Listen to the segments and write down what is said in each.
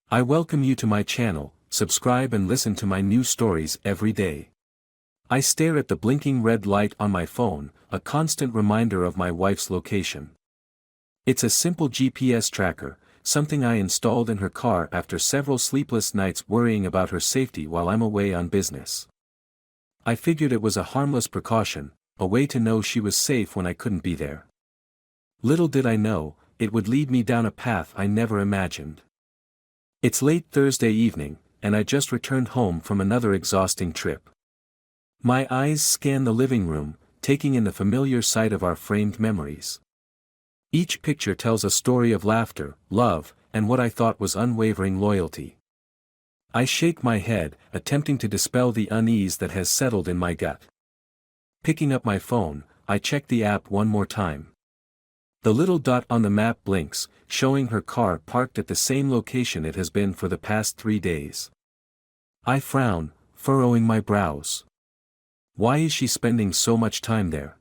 I welcome you to my channel. Subscribe and listen to my new stories every day. I stare at the blinking red light on my phone, a constant reminder of my wife's location. It's a simple GPS tracker, something I installed in her car after several sleepless nights worrying about her safety while I'm away on business. I figured it was a harmless precaution, a way to know she was safe when I couldn't be there. Little did I know, it would lead me down a path I never imagined. It's late Thursday evening, and I just returned home from another exhausting trip. My eyes scan the living room, taking in the familiar sight of our framed memories. Each picture tells a story of laughter, love, and what I thought was unwavering loyalty. I shake my head, attempting to dispel the unease that has settled in my gut. Picking up my phone, I check the app one more time. The little dot on the map blinks, showing her car parked at the same location it has been for the past 3 days. I frown, furrowing my brows. Why is she spending so much time there?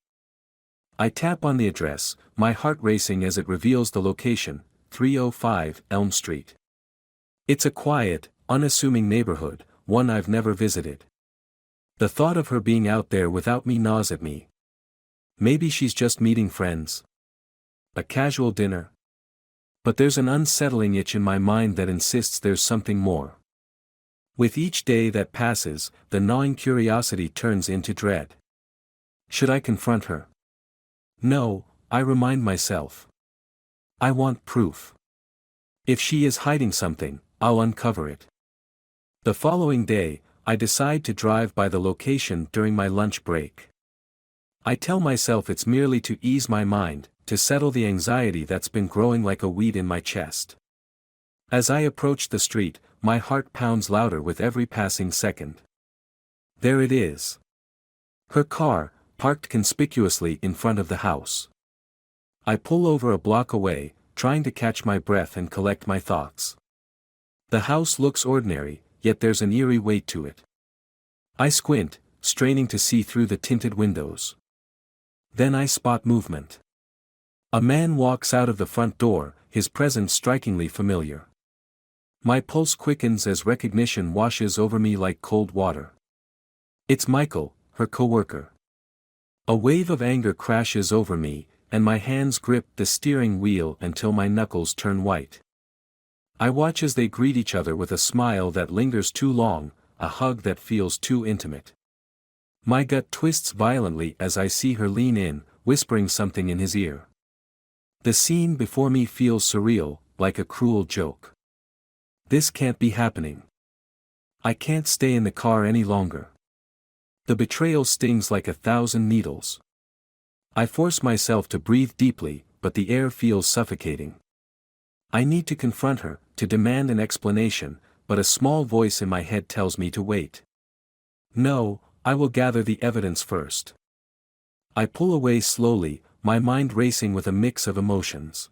I tap on the address, my heart racing as it reveals the location, 305 Elm Street. It's a quiet, unassuming neighborhood, one I've never visited. The thought of her being out there without me gnaws at me. Maybe she's just meeting friends. A casual dinner. But there's an unsettling itch in my mind that insists there's something more. With each day that passes, the gnawing curiosity turns into dread. Should I confront her? No, I remind myself. I want proof. If she is hiding something, I'll uncover it. The following day, I decide to drive by the location during my lunch break. I tell myself it's merely to ease my mind, to settle the anxiety that's been growing like a weed in my chest. As I approach the street, my heart pounds louder with every passing second. There it is. Her car, parked conspicuously in front of the house. I pull over a block away, trying to catch my breath and collect my thoughts. The house looks ordinary, yet there's an eerie weight to it. I squint, straining to see through the tinted windows. Then I spot movement. A man walks out of the front door, his presence strikingly familiar. My pulse quickens as recognition washes over me like cold water. It's Michael, her coworker. A wave of anger crashes over me, and my hands grip the steering wheel until my knuckles turn white. I watch as they greet each other with a smile that lingers too long, a hug that feels too intimate. My gut twists violently as I see her lean in, whispering something in his ear. The scene before me feels surreal, like a cruel joke. This can't be happening. I can't stay in the car any longer. The betrayal stings like 1,000 needles. I force myself to breathe deeply, but the air feels suffocating. I need to confront her, to demand an explanation, but a small voice in my head tells me to wait. No, I will gather the evidence first. I pull away slowly, my mind racing with a mix of emotions.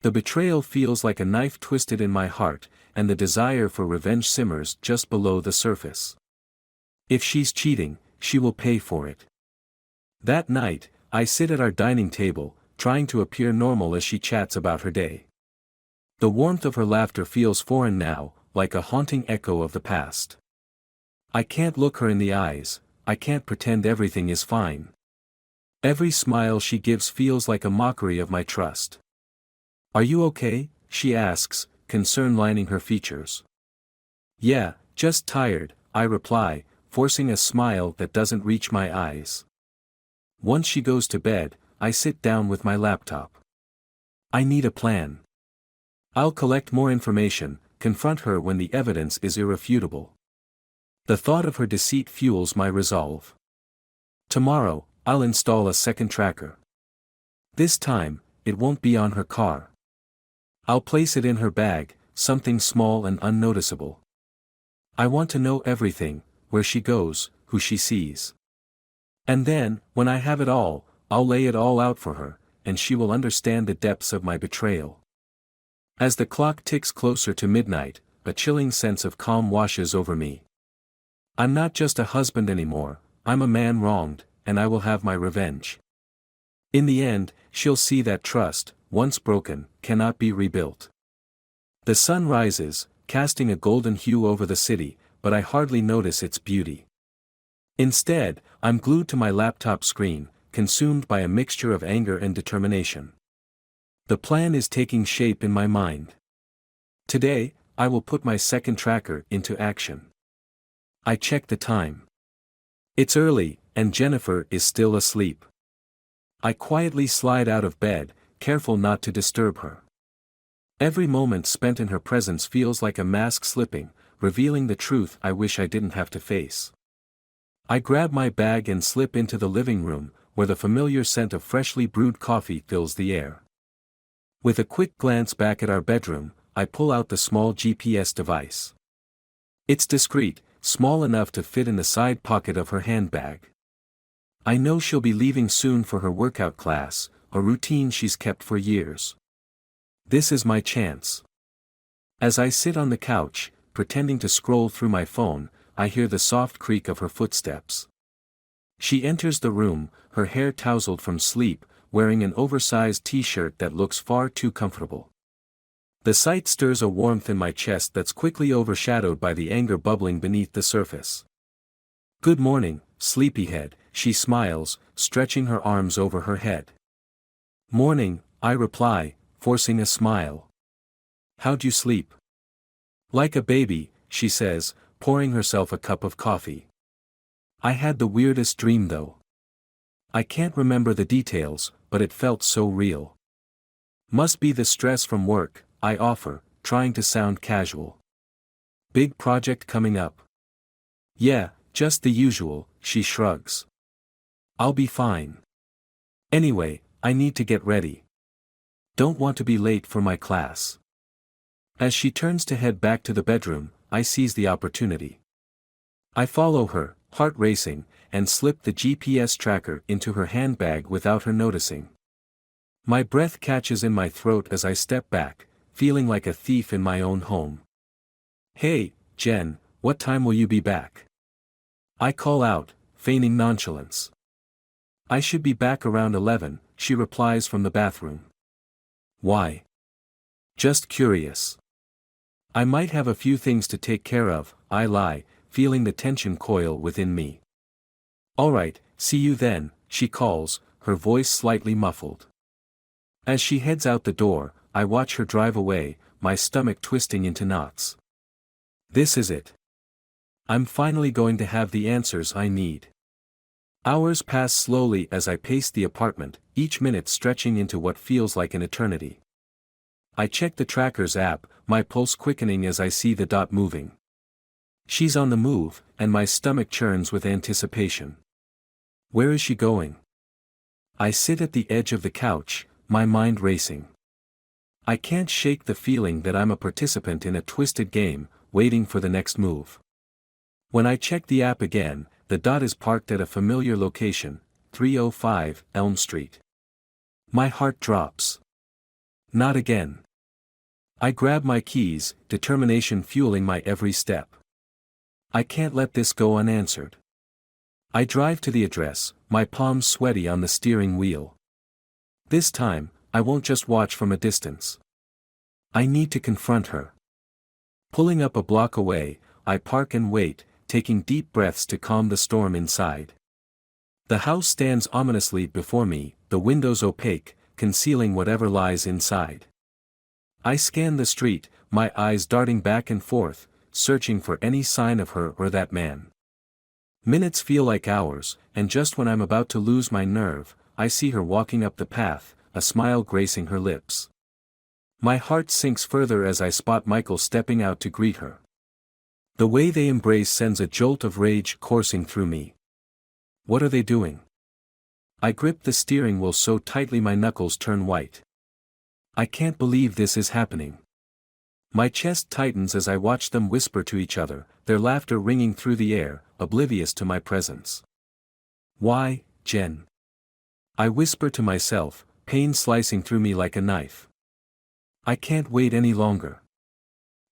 The betrayal feels like a knife twisted in my heart, and the desire for revenge simmers just below the surface. If she's cheating, she will pay for it. That night, I sit at our dining table, trying to appear normal as she chats about her day. The warmth of her laughter feels foreign now, like a haunting echo of the past. I can't look her in the eyes, I can't pretend everything is fine. Every smile she gives feels like a mockery of my trust. Are you okay? She asks, concern lining her features. Yeah, just tired, I reply, forcing a smile that doesn't reach my eyes. Once she goes to bed, I sit down with my laptop. I need a plan. I'll collect more information, confront her when the evidence is irrefutable. The thought of her deceit fuels my resolve. Tomorrow, I'll install a second tracker. This time, it won't be on her car. I'll place it in her bag, something small and unnoticeable. I want to know everything, where she goes, who she sees. And then, when I have it all, I'll lay it all out for her, and she will understand the depths of my betrayal. As the clock ticks closer to midnight, a chilling sense of calm washes over me. I'm not just a husband anymore, I'm a man wronged, and I will have my revenge. In the end, she'll see that trust, once broken, cannot be rebuilt. The sun rises, casting a golden hue over the city, but I hardly notice its beauty. Instead, I'm glued to my laptop screen, consumed by a mixture of anger and determination. The plan is taking shape in my mind. Today, I will put my second tracker into action. I check the time. It's early, and Jennifer is still asleep. I quietly slide out of bed, careful not to disturb her. Every moment spent in her presence feels like a mask slipping, revealing the truth I wish I didn't have to face. I grab my bag and slip into the living room, where the familiar scent of freshly brewed coffee fills the air. With a quick glance back at our bedroom, I pull out the small GPS device. It's discreet, small enough to fit in the side pocket of her handbag. I know she'll be leaving soon for her workout class, a routine she's kept for years. This is my chance. As I sit on the couch, pretending to scroll through my phone, I hear the soft creak of her footsteps. She enters the room, her hair tousled from sleep, wearing an oversized t-shirt that looks far too comfortable. The sight stirs a warmth in my chest that's quickly overshadowed by the anger bubbling beneath the surface. "Good morning, sleepyhead," she smiles, stretching her arms over her head. "Morning," I reply, forcing a smile. "How'd you sleep?" "Like a baby," she says, pouring herself a cup of coffee. "I had the weirdest dream though. I can't remember the details, but it felt so real." "Must be the stress from work," I offer, trying to sound casual. "Big project coming up?" "Yeah, just the usual," she shrugs. "I'll be fine. Anyway, I need to get ready. Don't want to be late for my class." As she turns to head back to the bedroom, I seize the opportunity. I follow her, heart racing, and slip the GPS tracker into her handbag without her noticing. My breath catches in my throat as I step back, feeling like a thief in my own home. "Hey, Jen, what time will you be back?" I call out, feigning nonchalance. "I should be back around 11, she replies from the bathroom. "Why?" "Just curious. I might have a few things to take care of," I lie, feeling the tension coil within me. "Alright, see you then," she calls, her voice slightly muffled. As she heads out the door, I watch her drive away, my stomach twisting into knots. This is it. I'm finally going to have the answers I need. Hours pass slowly as I pace the apartment, each minute stretching into what feels like an eternity. I check the tracker's app, my pulse quickening as I see the dot moving. She's on the move, and my stomach churns with anticipation. Where is she going? I sit at the edge of the couch, my mind racing. I can't shake the feeling that I'm a participant in a twisted game, waiting for the next move. When I check the app again, the dot is parked at a familiar location, 305 Elm Street. My heart drops. Not again. I grab my keys, determination fueling my every step. I can't let this go unanswered. I drive to the address, my palms sweaty on the steering wheel. This time, I won't just watch from a distance. I need to confront her. Pulling up a block away, I park and wait, taking deep breaths to calm the storm inside. The house stands ominously before me, the windows opaque, concealing whatever lies inside. I scan the street, my eyes darting back and forth, searching for any sign of her or that man. Minutes feel like hours, and just when I'm about to lose my nerve, I see her walking up the path, a smile gracing her lips. My heart sinks further as I spot Michael stepping out to greet her. The way they embrace sends a jolt of rage coursing through me. What are they doing? I grip the steering wheel so tightly my knuckles turn white. I can't believe this is happening. My chest tightens as I watch them whisper to each other, their laughter ringing through the air, oblivious to my presence. "Why, Jen?" I whisper to myself, pain slicing through me like a knife. I can't wait any longer.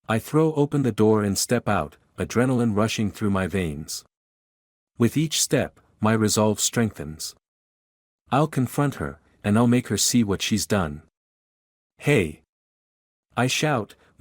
I throw open the door and step out, adrenaline rushing through my veins. With each step, my resolve strengthens. I'll confront her, and I'll make her see what she's done. "Hey!" I shout,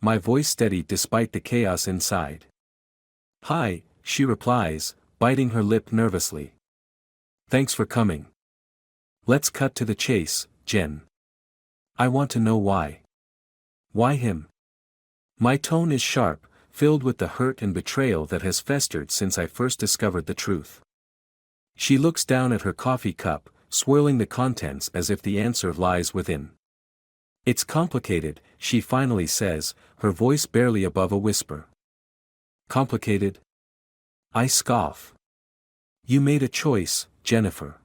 my voice steady despite the chaos inside. "Hi," she replies, biting her lip nervously. "Thanks for coming. Let's cut to the chase, Jen. I want to know why." "Why him?" My tone is sharp, filled with the hurt and betrayal that has festered since I first discovered the truth. She looks down at her coffee cup, swirling the contents as if the answer lies within. "It's complicated," she finally says, her voice barely above a whisper. "Complicated?" I scoff. "You made a choice, Jennifer.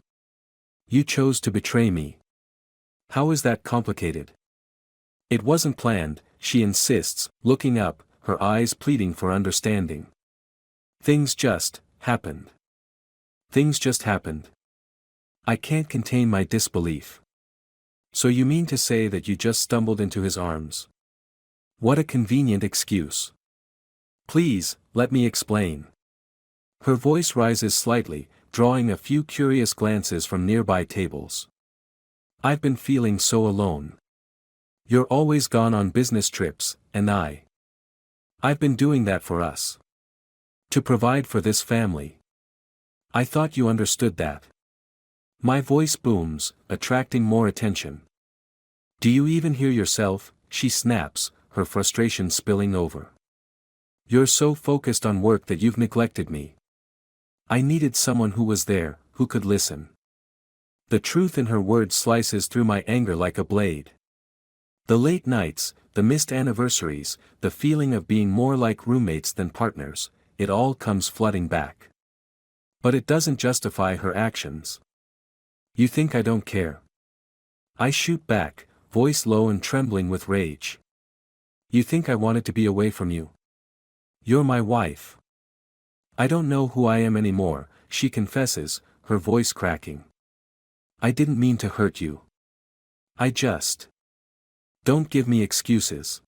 You chose to betray me. How is that complicated?" "It wasn't planned," she insists, looking up, her eyes pleading for understanding. "Things just happened. Things just happened." I can't contain my disbelief. "So you mean to say that you just stumbled into his arms?" What a convenient excuse. "Please, let me explain." Her voice rises slightly, drawing a few curious glances from nearby tables. "I've been feeling so alone. You're always gone on business trips, and I've been doing that for us. To provide for this family. I thought you understood that." My voice booms, attracting more attention. "Do you even hear yourself?" she snaps, her frustration spilling over. "You're so focused on work that you've neglected me. I needed someone who was there, who could listen." The truth in her words slices through my anger like a blade. The late nights, the missed anniversaries, the feeling of being more like roommates than partners, it all comes flooding back. But it doesn't justify her actions. "You think I don't care?" I shoot back, voice low and trembling with rage. "You think I wanted to be away from you? You're my wife." "I don't know who I am anymore," she confesses, her voice cracking. "I didn't mean to hurt you. I just... Don't give me excuses.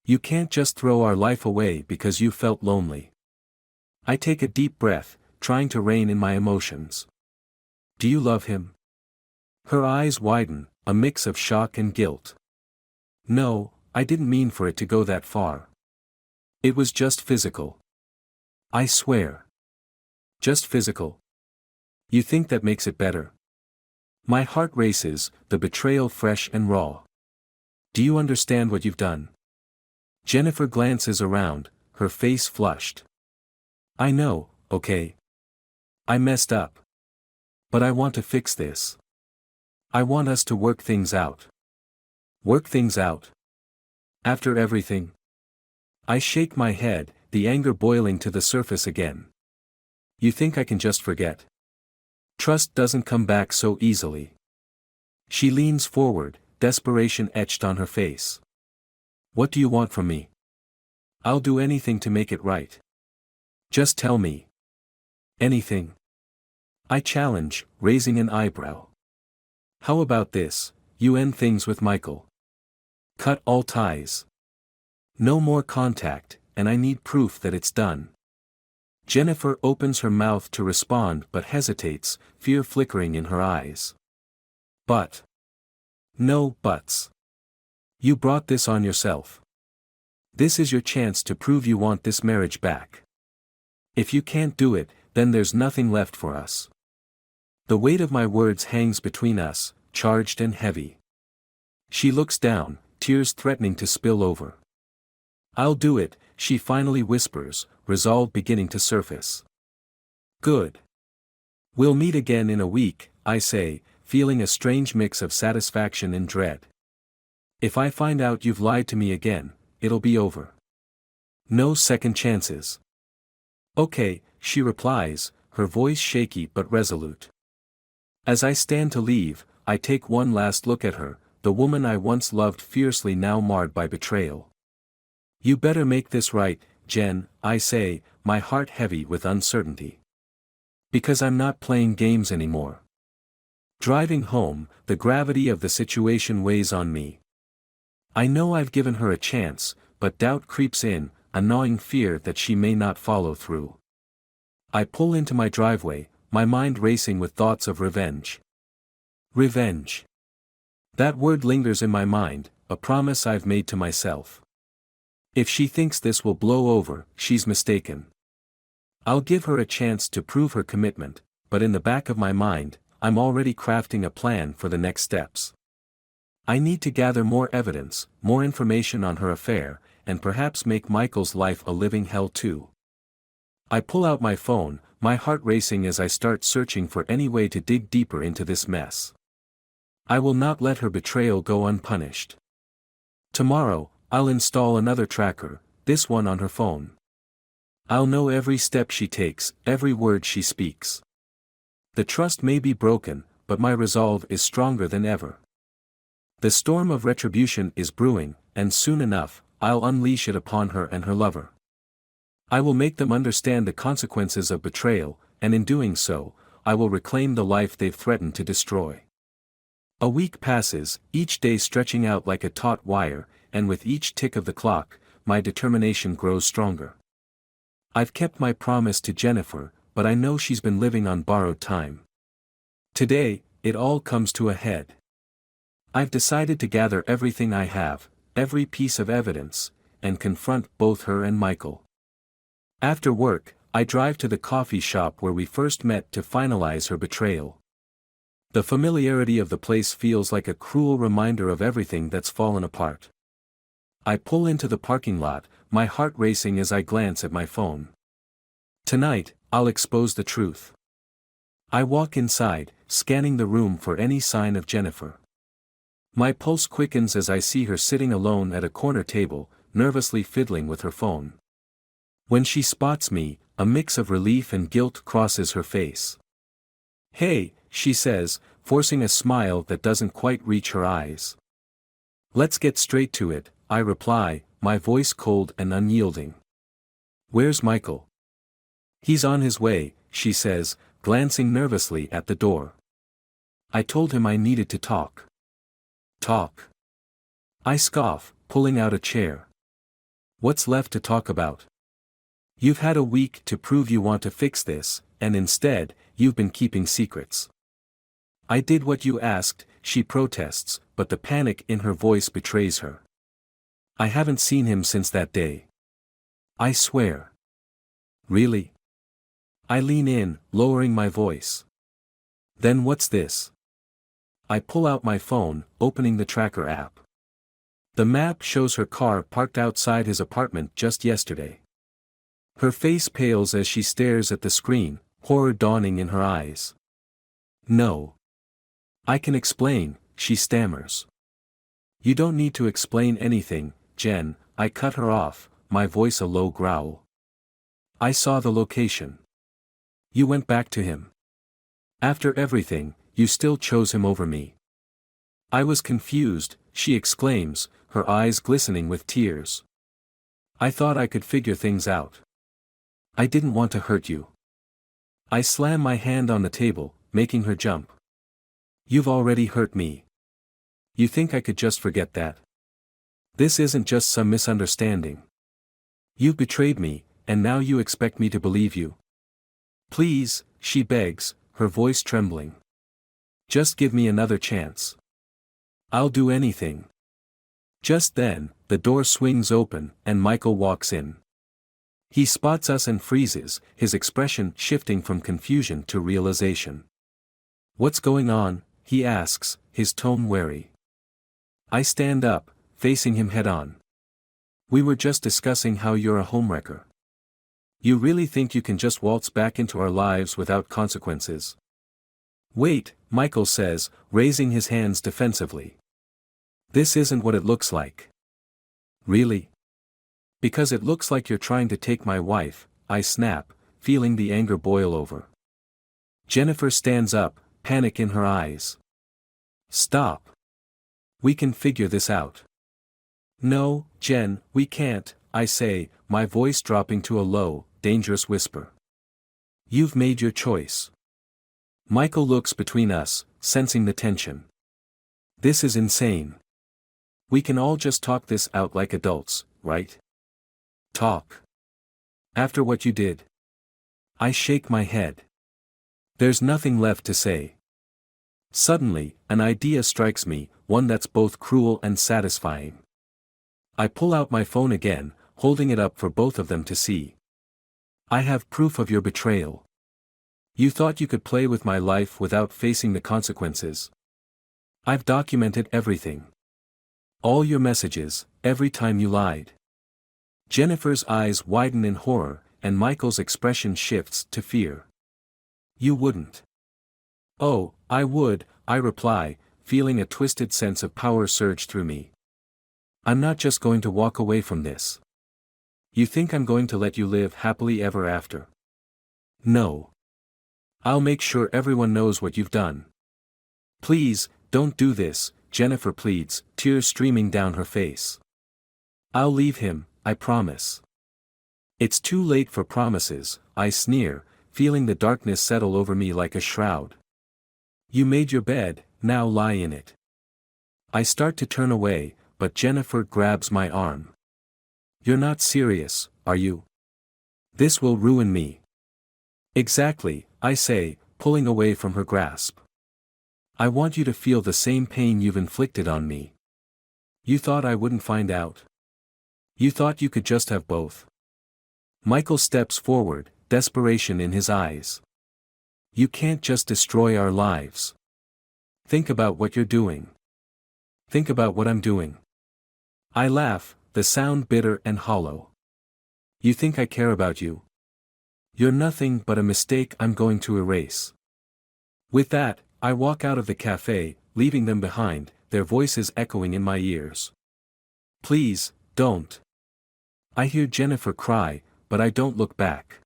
You can't just throw our life away because you felt lonely." I take a deep breath, trying to rein in my emotions. "Do you love him?" Her eyes widen, a mix of shock and guilt. "No, I didn't mean for it to go that far. It was just physical. I swear. Just physical. You think that makes it better?" My heart races, the betrayal fresh and raw. "Do you understand what you've done?" Jennifer glances around, her face flushed. "I know, okay. I messed up. But I want to fix this. I want us to work things out." "Work things out? After everything?" I shake my head, the anger boiling to the surface again. "You think I can just forget? Trust doesn't come back so easily." She leans forward, desperation etched on her face. "What do you want from me? I'll do anything to make it right. Just tell me. Anything." I challenge, raising an eyebrow. "How about this, you end things with Michael. Cut all ties. No more contact, and I need proof that it's done." Jennifer opens her mouth to respond but hesitates, fear flickering in her eyes. "But. No buts. You brought this on yourself. This is your chance to prove you want this marriage back. If you can't do it, then there's nothing left for us." The weight of my words hangs between us, charged and heavy. She looks down, tears threatening to spill over. "I'll do it," she finally whispers, resolve beginning to surface. "Good. We'll meet again in a week," I say, feeling a strange mix of satisfaction and dread. "If I find out you've lied to me again, it'll be over. No second chances." "Okay," she replies, her voice shaky but resolute. As I stand to leave, I take one last look at her, the woman I once loved fiercely now marred by betrayal. "You better make this right, Jen," I say, my heart heavy with uncertainty. Because I'm not playing games anymore. Driving home, the gravity of the situation weighs on me. I know I've given her a chance, but doubt creeps in, a gnawing fear that she may not follow through. I pull into my driveway, my mind racing with thoughts of revenge. Revenge. That word lingers in my mind, a promise I've made to myself. If she thinks this will blow over, she's mistaken. I'll give her a chance to prove her commitment, but in the back of my mind, I'm already crafting a plan for the next steps. I need to gather more evidence, more information on her affair, and perhaps make Michael's life a living hell too. I pull out my phone, my heart racing as I start searching for any way to dig deeper into this mess. I will not let her betrayal go unpunished. Tomorrow, I'll install another tracker, this one on her phone. I'll know every step she takes, every word she speaks. The trust may be broken, but my resolve is stronger than ever. The storm of retribution is brewing, and soon enough, I'll unleash it upon her and her lover. I will make them understand the consequences of betrayal, and in doing so, I will reclaim the life they've threatened to destroy. A week passes, each day stretching out like a taut wire, and with each tick of the clock, my determination grows stronger. I've kept my promise to Jennifer, but I know she's been living on borrowed time. Today, it all comes to a head. I've decided to gather everything I have, every piece of evidence, and confront both her and Michael. After work, I drive to the coffee shop where we first met to finalize her betrayal. The familiarity of the place feels like a cruel reminder of everything that's fallen apart. I pull into the parking lot, my heart racing as I glance at my phone. Tonight, I'll expose the truth. I walk inside, scanning the room for any sign of Jennifer. My pulse quickens as I see her sitting alone at a corner table, nervously fiddling with her phone. When she spots me, a mix of relief and guilt crosses her face. "Hey," she says, forcing a smile that doesn't quite reach her eyes. "Let's get straight to it," I reply, my voice cold and unyielding. "Where's Michael?" "He's on his way," she says, glancing nervously at the door. "I told him I needed to talk." "Talk?" I scoff, pulling out a chair. "What's left to talk about? You've had a week to prove you want to fix this, and instead, you've been keeping secrets." "I did what you asked," she protests, but the panic in her voice betrays her. "I haven't seen him since that day. I swear." "Really?" I lean in, lowering my voice. "Then what's this?" I pull out my phone, opening the tracker app. The map shows her car parked outside his apartment just yesterday. Her face pales as she stares at the screen, horror dawning in her eyes. "No. I can explain," she stammers. "You don't need to explain anything, Jen," I cut her off, my voice a low growl. "I saw the location. You went back to him. After everything, you still chose him over me." "I was confused," she exclaims, her eyes glistening with tears. "I thought I could figure things out. I didn't want to hurt you." I slam my hand on the table, making her jump. "You've already hurt me. You think I could just forget that? This isn't just some misunderstanding. You've betrayed me, and now you expect me to believe you. Please," she begs, her voice trembling. "Just give me another chance. I'll do anything." Just then, the door swings open, and Michael walks in. He spots us and freezes, his expression shifting from confusion to realization. "What's going on?" he asks, his tone wary. I stand up, facing him head-on. "We were just discussing how you're a homewrecker. You really think you can just waltz back into our lives without consequences?" "Wait," Michael says, raising his hands defensively. "This isn't what it looks like." "Really?" "Because it looks like you're trying to take my wife," I snap, feeling the anger boil over. Jennifer stands up, panic in her eyes. "Stop. We can figure this out." "No, Jen, we can't," I say, my voice dropping to a low, dangerous whisper. "You've made your choice." Michael looks between us, sensing the tension. "This is insane. We can all just talk this out like adults, right?" "Talk? After what you did?" I shake my head. There's nothing left to say. Suddenly, an idea strikes me, one that's both cruel and satisfying. I pull out my phone again, holding it up for both of them to see. I have proof of your betrayal. You thought you could play with my life without facing the consequences. I've documented everything. All your messages, every time you lied. Jennifer's eyes widen in horror, and Michael's expression shifts to fear. You wouldn't. Oh, I would, I reply, feeling a twisted sense of power surge through me. I'm not just going to walk away from this. You think I'm going to let you live happily ever after? No. I'll make sure everyone knows what you've done. Please, don't do this, Jennifer pleads, tears streaming down her face. I'll leave him, I promise. It's too late for promises, I sneer, feeling the darkness settle over me like a shroud. You made your bed, now lie in it. I start to turn away, but Jennifer grabs my arm. You're not serious, are you? This will ruin me. Exactly, I say, pulling away from her grasp. I want you to feel the same pain you've inflicted on me. You thought I wouldn't find out. You thought you could just have both. Michael steps forward, desperation in his eyes. You can't just destroy our lives. Think about what you're doing. Think about what I'm doing. I laugh, the sound bitter and hollow. You think I care about you? You're nothing but a mistake I'm going to erase. With that, I walk out of the cafe, leaving them behind, their voices echoing in my ears. Please, don't. I hear Jennifer cry, but I don't look back.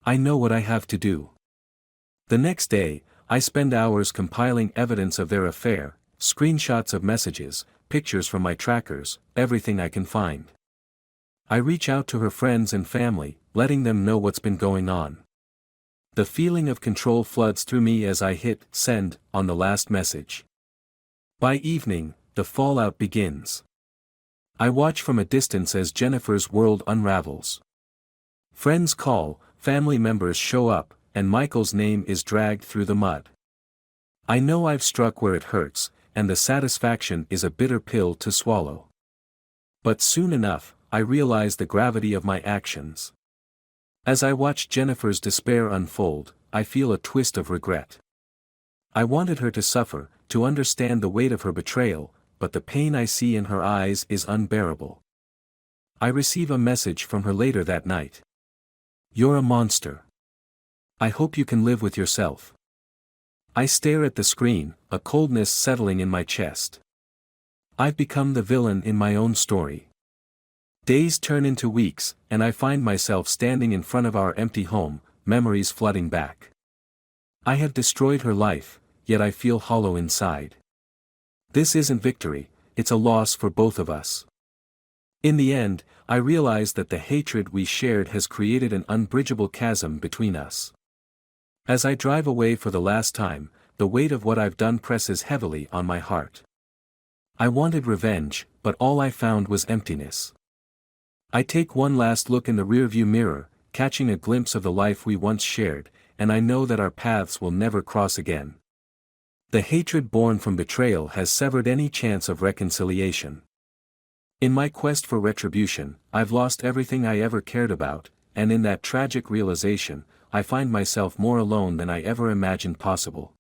I know what I have to do. The next day, I spend hours compiling evidence of their affair, screenshots of messages, pictures from my trackers, everything I can find. I reach out to her friends and family, letting them know what's been going on. The feeling of control floods through me as I hit send on the last message. By evening, the fallout begins. I watch from a distance as Jennifer's world unravels. Friends call, family members show up, and Michael's name is dragged through the mud. I know I've struck where it hurts, and the satisfaction is a bitter pill to swallow. But soon enough, I realize the gravity of my actions. As I watch Jennifer's despair unfold, I feel a twist of regret. I wanted her to suffer, to understand the weight of her betrayal, but the pain I see in her eyes is unbearable. I receive a message from her later that night. You're a monster. I hope you can live with yourself. I stare at the screen, a coldness settling in my chest. I've become the villain in my own story. Days turn into weeks, and I find myself standing in front of our empty home, memories flooding back. I have destroyed her life, yet I feel hollow inside. This isn't victory, it's a loss for both of us. In the end, I realize that the hatred we shared has created an unbridgeable chasm between us. As I drive away for the last time, the weight of what I've done presses heavily on my heart. I wanted revenge, but all I found was emptiness. I take one last look in the rearview mirror, catching a glimpse of the life we once shared, and I know that our paths will never cross again. The hatred born from betrayal has severed any chance of reconciliation. In my quest for retribution, I've lost everything I ever cared about, and in that tragic realization, I find myself more alone than I ever imagined possible.